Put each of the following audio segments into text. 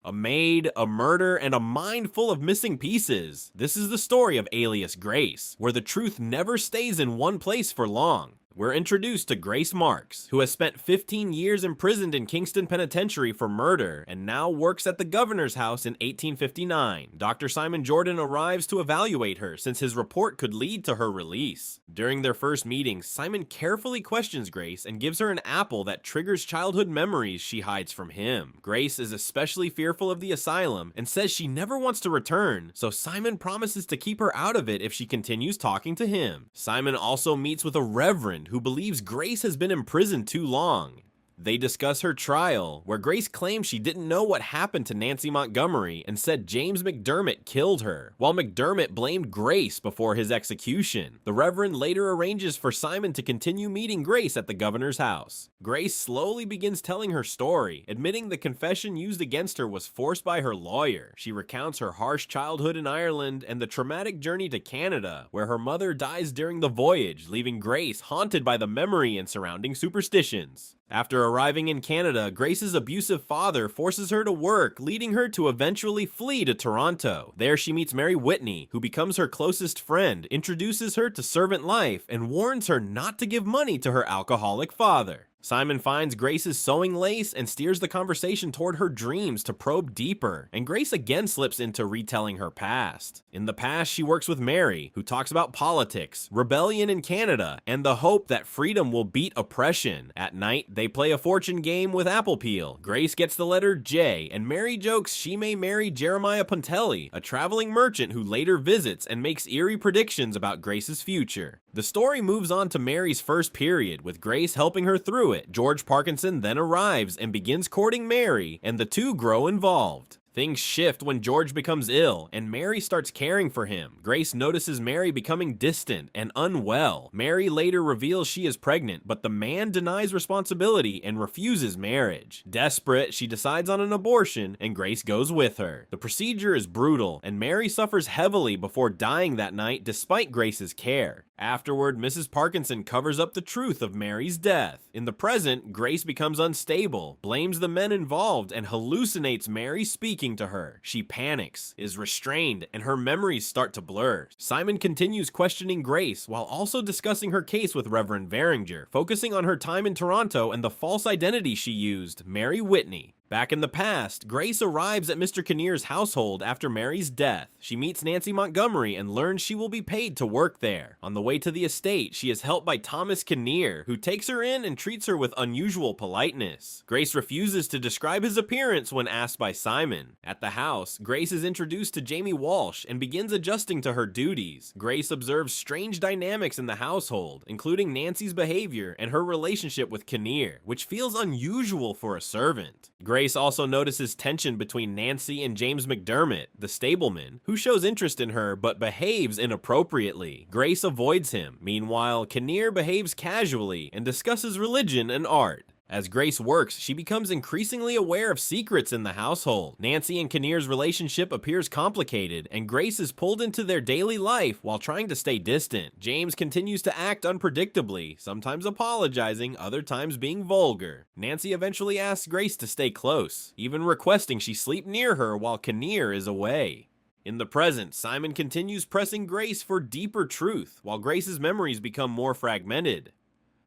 A maid, a murder, and a mind full of missing pieces. This is the story of Alias Grace, where the truth never stays in one place for long. We're introduced to Grace Marks, who has spent 15 years imprisoned in Kingston Penitentiary for murder and now works at the governor's house in 1859. Dr. Simon Jordan arrives to evaluate her since his report could lead to her release. During their first meeting, Simon carefully questions Grace and gives her an apple that triggers childhood memories she hides from him. Grace is especially fearful of the asylum and says she never wants to return, so Simon promises to keep her out of it if she continues talking to him. Simon also meets with a reverend who believes Grace has been imprisoned too long. They discuss her trial, where Grace claims she didn't know what happened to Nancy Montgomery and said James McDermott killed her, while McDermott blamed Grace before his execution. The Reverend later arranges for Simon to continue meeting Grace at the governor's house. Grace slowly begins telling her story, admitting the confession used against her was forced by her lawyer. She recounts her harsh childhood in Ireland and the traumatic journey to Canada, where her mother dies during the voyage, leaving Grace haunted by the memory and surrounding superstitions. After arriving in Canada, Grace's abusive father forces her to work, leading her to eventually flee to Toronto. There she meets Mary Whitney, who becomes her closest friend, introduces her to servant life, and warns her not to give money to her alcoholic father. Simon finds Grace's sewing lace and steers the conversation toward her dreams to probe deeper, and Grace again slips into retelling her past. In the past, she works with Mary, who talks about politics, rebellion in Canada, and the hope that freedom will beat oppression. At night, they play a fortune game with apple peel. Grace gets the letter J, and Mary jokes she may marry Jeremiah Pontelli, a traveling merchant who later visits and makes eerie predictions about Grace's future. The story moves on to Mary's first period, with Grace helping her through it. George Parkinson then arrives and begins courting Mary, and the two grow involved. Things shift when George becomes ill, and Mary starts caring for him. Grace notices Mary becoming distant and unwell. Mary later reveals she is pregnant, but the man denies responsibility and refuses marriage. Desperate, she decides on an abortion, and Grace goes with her. The procedure is brutal, and Mary suffers heavily before dying that night despite Grace's care. Afterward, Mrs. Parkinson covers up the truth of Mary's death. In the present, Grace becomes unstable, blames the men involved, and hallucinates Mary speaking to her. She panics, is restrained, and her memories start to blur. Simon continues questioning Grace while also discussing her case with Reverend Veringer, focusing on her time in Toronto and the false identity she used, Mary Whitney. Back in the past, Grace arrives at Mr. Kinnear's household after Mary's death. She meets Nancy Montgomery and learns she will be paid to work there. On the way to the estate, she is helped by Thomas Kinnear, who takes her in and treats her with unusual politeness. Grace refuses to describe his appearance when asked by Simon. At the house, Grace is introduced to Jamie Walsh and begins adjusting to her duties. Grace observes strange dynamics in the household, including Nancy's behavior and her relationship with Kinnear, which feels unusual for a servant. Grace also notices tension between Nancy and James McDermott, the stableman, who shows interest in her but behaves inappropriately. Grace avoids him. Meanwhile, Kinnear behaves casually and discusses religion and art. As Grace works, she becomes increasingly aware of secrets in the household. Nancy and Kinnear's relationship appears complicated, and Grace is pulled into their daily life while trying to stay distant. James continues to act unpredictably, sometimes apologizing, other times being vulgar. Nancy eventually asks Grace to stay close, even requesting she sleep near her while Kinnear is away. In the present, Simon continues pressing Grace for deeper truth, while Grace's memories become more fragmented.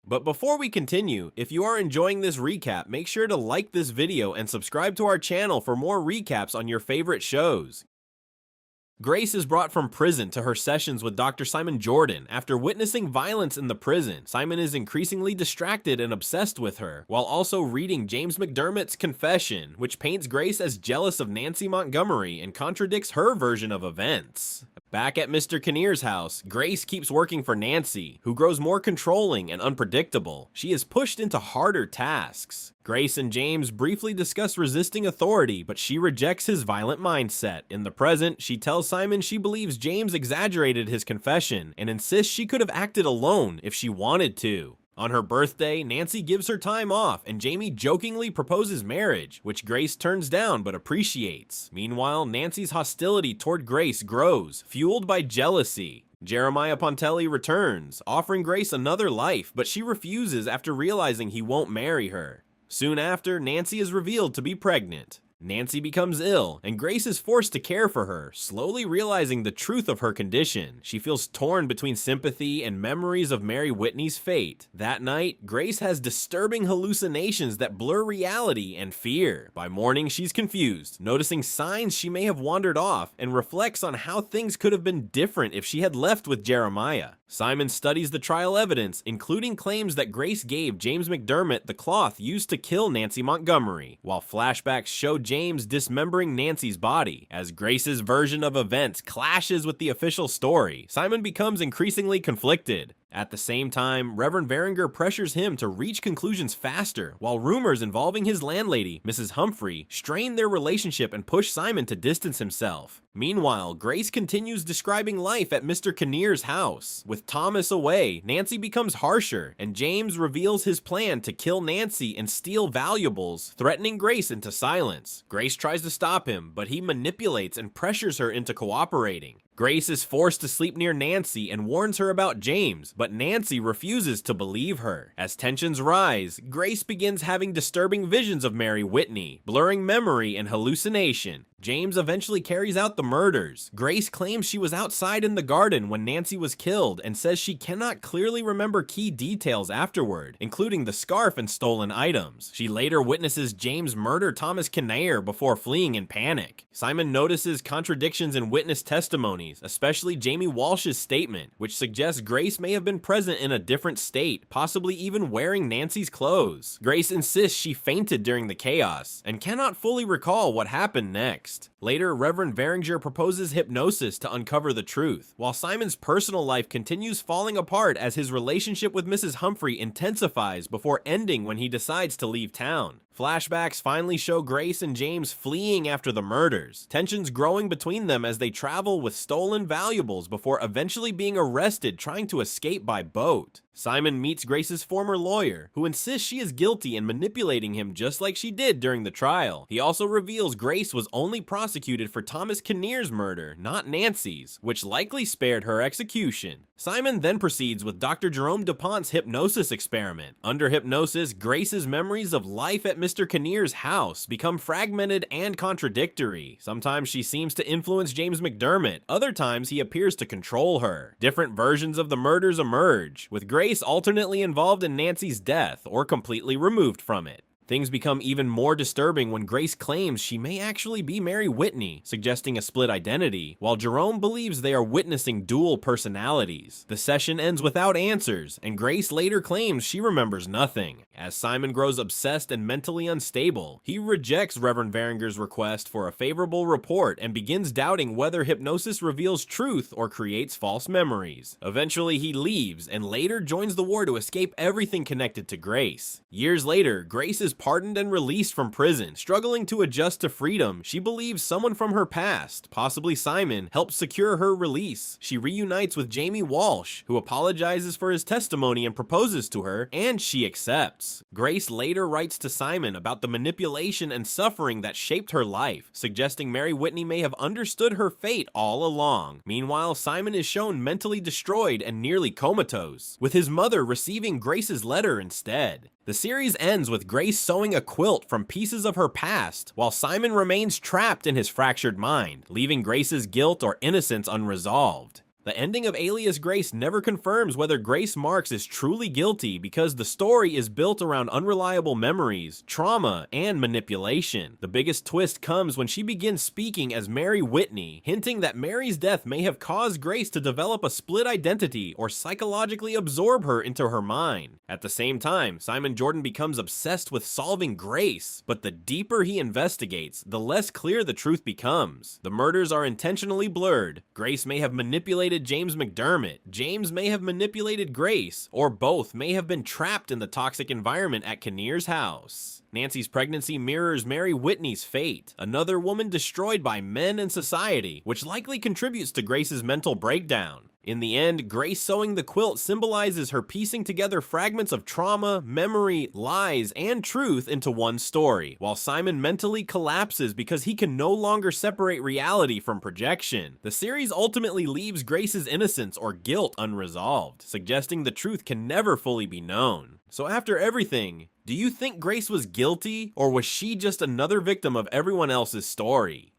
But before we continue, if you are enjoying this recap, make sure to like this video and subscribe to our channel for more recaps on your favorite shows. Grace is brought from prison to her sessions with Dr. Simon Jordan. After witnessing violence in the prison, Simon is increasingly distracted and obsessed with her, while also reading James McDermott's confession, which paints Grace as jealous of Nancy Montgomery and contradicts her version of events. Back at Mr. Kinnear's house, Grace keeps working for Nancy, who grows more controlling and unpredictable. She is pushed into harder tasks. Grace and James briefly discuss resisting authority, but she rejects his violent mindset. In the present, she tells Simon she believes James exaggerated his confession and insists she could have acted alone if she wanted to. On her birthday, Nancy gives her time off, and Jamie jokingly proposes marriage, which Grace turns down but appreciates. Meanwhile, Nancy's hostility toward Grace grows, fueled by jealousy. Jeremiah Pontelli returns, offering Grace another life, but she refuses after realizing he won't marry her. Soon after, Nancy is revealed to be pregnant. Nancy becomes ill, and Grace is forced to care for her, slowly realizing the truth of her condition. She feels torn between sympathy and memories of Mary Whitney's fate. That night, Grace has disturbing hallucinations that blur reality and fear. By morning, she's confused, noticing signs she may have wandered off, and reflects on how things could have been different if she had left with Jeremiah. Simon studies the trial evidence, including claims that Grace gave James McDermott the cloth used to kill Nancy Montgomery, while flashbacks show James dismembering Nancy's body. As Grace's version of events clashes with the official story, Simon becomes increasingly conflicted. At the same time, Reverend Veringer pressures him to reach conclusions faster, while rumors involving his landlady, Mrs. Humphrey, strain their relationship and push Simon to distance himself. Meanwhile, Grace continues describing life at Mr. Kinnear's house. With Thomas away, Nancy becomes harsher, and James reveals his plan to kill Nancy and steal valuables, threatening Grace into silence. Grace tries to stop him, but he manipulates and pressures her into cooperating. Grace is forced to sleep near Nancy and warns her about James, but Nancy refuses to believe her. As tensions rise, Grace begins having disturbing visions of Mary Whitney, blurring memory and hallucination. James eventually carries out the murders. Grace claims she was outside in the garden when Nancy was killed and says she cannot clearly remember key details afterward, including the scarf and stolen items. She later witnesses James murder Thomas Kinnear before fleeing in panic. Simon notices contradictions in witness testimonies, especially Jamie Walsh's statement, which suggests Grace may have been present in a different state, possibly even wearing Nancy's clothes. Grace insists she fainted during the chaos and cannot fully recall what happened next. Later, Reverend Veringer proposes hypnosis to uncover the truth, while Simon's personal life continues falling apart as his relationship with Mrs. Humphrey intensifies before ending when he decides to leave town. Flashbacks finally show Grace and James fleeing after the murders, tensions growing between them as they travel with stolen valuables before eventually being arrested trying to escape by boat. Simon meets Grace's former lawyer, who insists she is guilty in manipulating him just like she did during the trial. He also reveals Grace was only prosecuted for Thomas Kinnear's murder, not Nancy's, which likely spared her execution. Simon then proceeds with Dr. Jerome DuPont's hypnosis experiment. Under hypnosis, Grace's memories of life at Mr. Kinnear's house become fragmented and contradictory. Sometimes she seems to influence James McDermott, other times he appears to control her. Different versions of the murders emerge, with Grace alternately involved in Nancy's death or completely removed from it. Things become even more disturbing when Grace claims she may actually be Mary Whitney, suggesting a split identity, while Jerome believes they are witnessing dual personalities. The session ends without answers, and Grace later claims she remembers nothing. As Simon grows obsessed and mentally unstable, he rejects Reverend Veringer's request for a favorable report and begins doubting whether hypnosis reveals truth or creates false memories. Eventually, he leaves and later joins the war to escape everything connected to Grace. Years later, Grace is pardoned and released from prison. Struggling to adjust to freedom, she believes someone from her past, possibly Simon, helped secure her release. She reunites with Jamie Walsh, who apologizes for his testimony and proposes to her, and she accepts. Grace later writes to Simon about the manipulation and suffering that shaped her life, suggesting Mary Whitney may have understood her fate all along. Meanwhile, Simon is shown mentally destroyed and nearly comatose, with his mother receiving Grace's letter instead. The series ends with Grace sewing a quilt from pieces of her past, while Simon remains trapped in his fractured mind, leaving Grace's guilt or innocence unresolved. The ending of Alias Grace never confirms whether Grace Marks is truly guilty because the story is built around unreliable memories, trauma, and manipulation. The biggest twist comes when she begins speaking as Mary Whitney, hinting that Mary's death may have caused Grace to develop a split identity or psychologically absorb her into her mind. At the same time, Simon Jordan becomes obsessed with solving Grace, but the deeper he investigates, the less clear the truth becomes. The murders are intentionally blurred. Grace may have manipulated James McDermott, James may have manipulated Grace, or both may have been trapped in the toxic environment at Kinnear's house. Nancy's pregnancy mirrors Mary Whitney's fate, another woman destroyed by men and society, which likely contributes to Grace's mental breakdown. In the end, Grace sewing the quilt symbolizes her piecing together fragments of trauma, memory, lies, and truth into one story, while Simon mentally collapses because he can no longer separate reality from projection. The series ultimately leaves Grace's innocence or guilt unresolved, suggesting the truth can never fully be known. So after everything, do you think Grace was guilty, or was she just another victim of everyone else's story?